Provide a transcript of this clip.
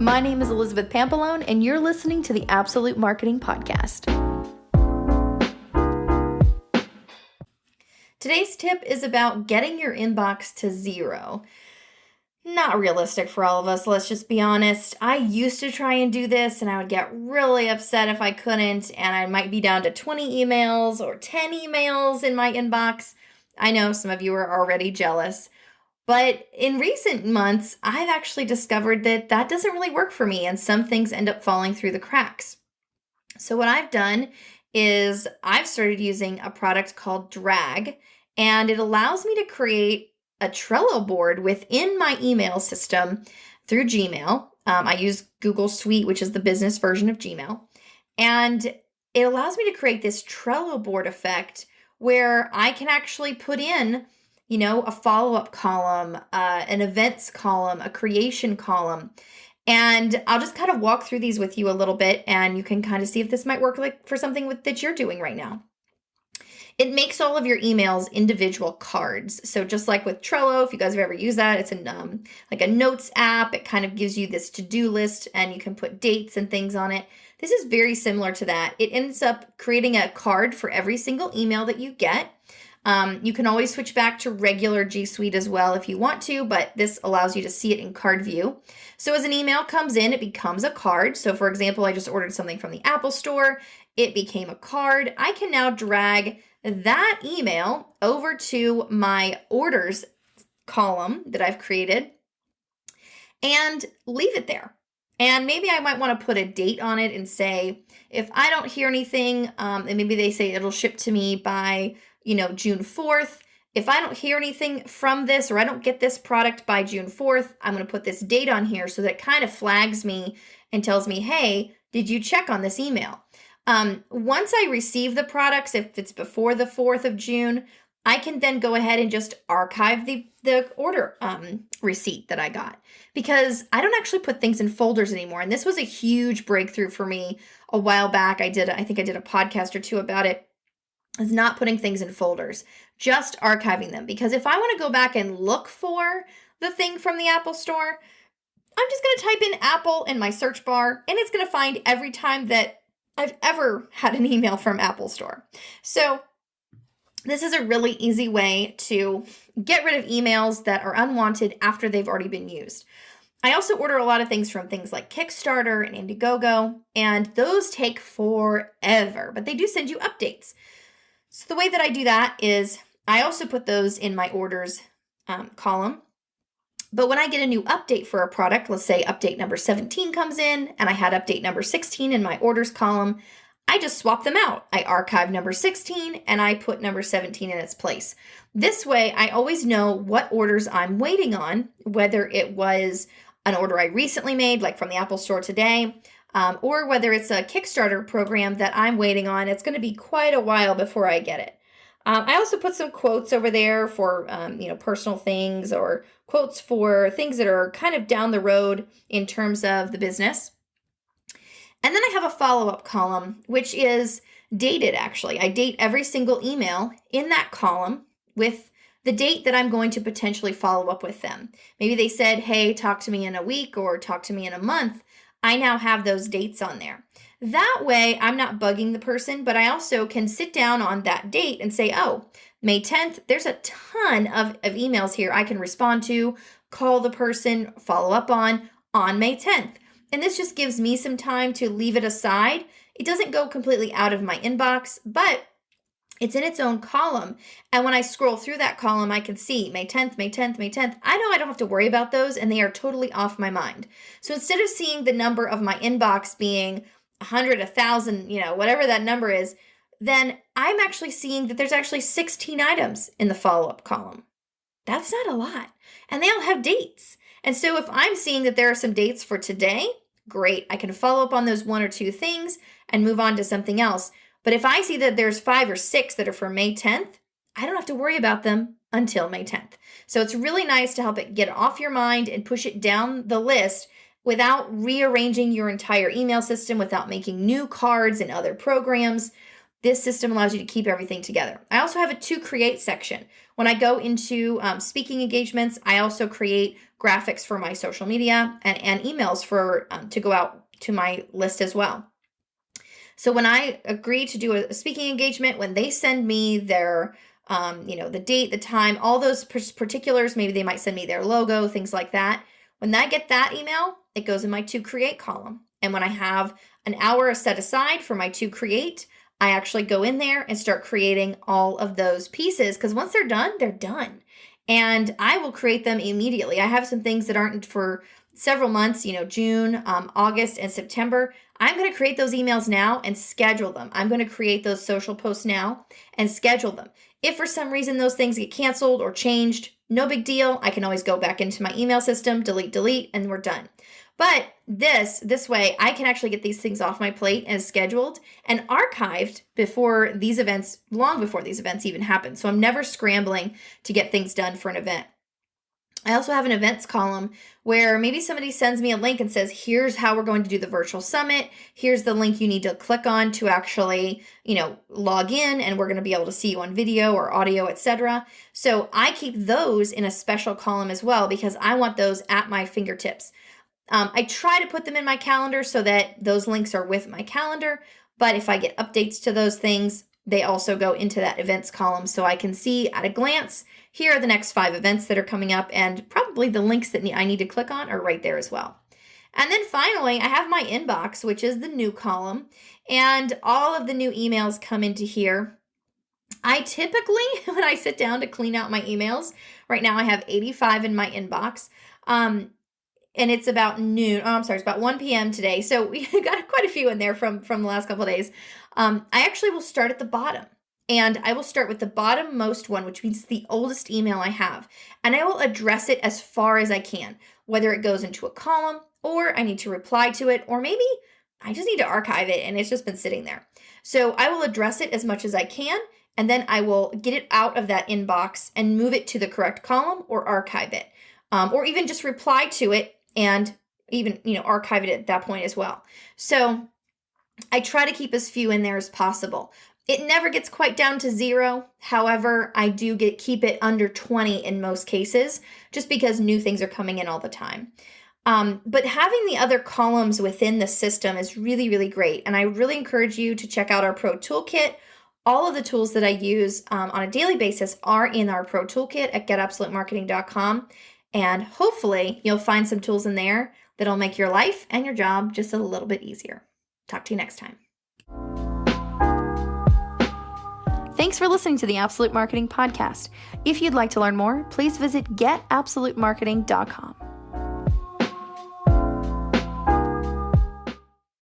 My name is Elizabeth Pampalone, and you're listening to the Absolute Marketing Podcast. Today's tip is about getting your inbox to zero. Not realistic for all of us, let's just be honest. I used to try and do this, and I would get really upset if I couldn't, and I might be down to 20 emails or 10 emails in my inbox. I know some of you are already jealous. But in recent months, I've actually discovered that that doesn't really work for me, and some things end up falling through the cracks. So what I've done is I've started using a product called Drag, and it allows me to create a Trello board within my email system through Gmail. I use Google Suite, which is the business version of Gmail, and it allows me to create this Trello board effect where I can actually put in a follow-up column, an events column, a creation column. And I'll just kind of walk through these with you a little bit, and you can kind of see if this might work like for something that you're doing right now. It makes all of your emails individual cards. So just like with Trello, if you guys have ever used that, it's like a notes app. It kind of gives you this to-do list, and you can put dates and things on it. This is very similar to that. It ends up creating a card for every single email that you get. You can always switch back to regular G Suite as well if you want to, but this allows you to see it in card view. So as an email comes in, it becomes a card. So for example, I just ordered something from the Apple Store. It became a card. I can now drag that email over to my orders column that I've created and leave it there. And maybe I might want to put a date on it and say, if I don't hear anything, and maybe they say it'll ship to me by June 4th. If I don't hear anything from this, or I don't get this product by June 4th, I'm going to put this date on here so that it kind of flags me and tells me, hey, did you check on this email? Once I receive the products, if it's before the 4th of June, I can then go ahead and just archive the order receipt that I got, because I don't actually put things in folders anymore. And this was a huge breakthrough for me a while back. I think I did a podcast or two about it. Is not putting things in folders, just archiving them. Because if I want to go back and look for the thing from the Apple Store, I'm just going to type in Apple in my search bar, and it's going to find every time that I've ever had an email from Apple Store. So this is a really easy way to get rid of emails that are unwanted after they've already been used. I also order a lot of things from things like Kickstarter and Indiegogo, and those take forever, but they do send you updates. So the way that I do that is I also put those in my orders column. But when I get a new update for a product, let's say update number 17 comes in, and I had update number 16 in my orders column, I just swap them out. I archive number 16 and I put number 17 in its place. This way, I always know what orders I'm waiting on, whether it was an order I recently made, like from the Apple Store today, or whether it's a Kickstarter program that I'm waiting on. It's going to be quite a while before I get it. I also put some quotes over there for, personal things, or quotes for things that are kind of down the road in terms of the business. And then I have a follow-up column, which is dated, actually. I date every single email in that column with the date that I'm going to potentially follow up with them. Maybe they said, hey, talk to me in a week or talk to me in a month. I now have those dates on there. That way, I'm not bugging the person, but I also can sit down on that date and say, oh, May 10th, there's a ton of emails here I can respond to, call the person, follow up on May 10th. And this just gives me some time to leave it aside. It doesn't go completely out of my inbox, but it's in its own column. And when I scroll through that column, I can see May 10th, May 10th, May 10th. I know I don't have to worry about those, and they are totally off my mind. So instead of seeing the number of my inbox being 100, 1,000, whatever that number is, then I'm actually seeing that there's actually 16 items in the follow-up column. That's not a lot. And they all have dates. And so if I'm seeing that there are some dates for today, great. I can follow up on those one or two things and move on to something else. But if I see that there's 5 or 6 that are for May 10th, I don't have to worry about them until May 10th. So it's really nice to help it get off your mind and push it down the list without rearranging your entire email system, without making new cards and other programs. This system allows you to keep everything together. I also have a to create section. When I go into speaking engagements, I also create graphics for my social media and emails for to go out to my list as well. So when I agree to do a speaking engagement, when they send me their, the date, the time, all those particulars, maybe they might send me their logo, things like that. When I get that email, it goes in my to create column. And when I have an hour set aside for my to create, I actually go in there and start creating all of those pieces, because once they're done, they're done. And I will create them immediately. I have some things that aren't for several months, June, August, and September. I'm going to create those emails now and schedule them. I'm going to create those social posts now and schedule them. If for some reason those things get canceled or changed, no big deal. I can always go back into my email system, delete, and we're done. But this way, I can actually get these things off my plate and scheduled and archived before these events, long before these events even happen. So I'm never scrambling to get things done for an event. I also have an events column where maybe somebody sends me a link and says, here's how we're going to do the virtual summit. Here's the link you need to click on to actually, log in, and we're going to be able to see you on video or audio, etc. So I keep those in a special column as well, because I want those at my fingertips. I try to put them in my calendar so that those links are with my calendar, but if I get updates to those things, they also go into that events column, so I can see at a glance, here are the next 5 events that are coming up, and probably the links that I need to click on are right there as well. And then finally, I have my inbox, which is the new column, and all of the new emails come into here. I typically, when I sit down to clean out my emails, right now I have 85 in my inbox, and it's about noon. It's about 1 p.m. today. So we got quite a few in there from the last couple of days. I actually will start at the bottom, and I will start with the bottommost one, which means the oldest email I have. And I will address it as far as I can, whether it goes into a column or I need to reply to it, or maybe I just need to archive it and it's just been sitting there. So I will address it as much as I can, and then I will get it out of that inbox and move it to the correct column or archive it, or even just reply to it and even, archive it at that point as well. So I try to keep as few in there as possible. It never gets quite down to 0. However, I do keep it under 20 in most cases, just because new things are coming in all the time. But having the other columns within the system is really, really great. And I really encourage you to check out our Pro Toolkit. All of the tools that I use on a daily basis are in our Pro Toolkit at getabsolutemarketing.com. And hopefully you'll find some tools in there that'll make your life and your job just a little bit easier. Talk to you next time. Thanks for listening to the Absolute Marketing Podcast. If you'd like to learn more, please visit getabsolutemarketing.com.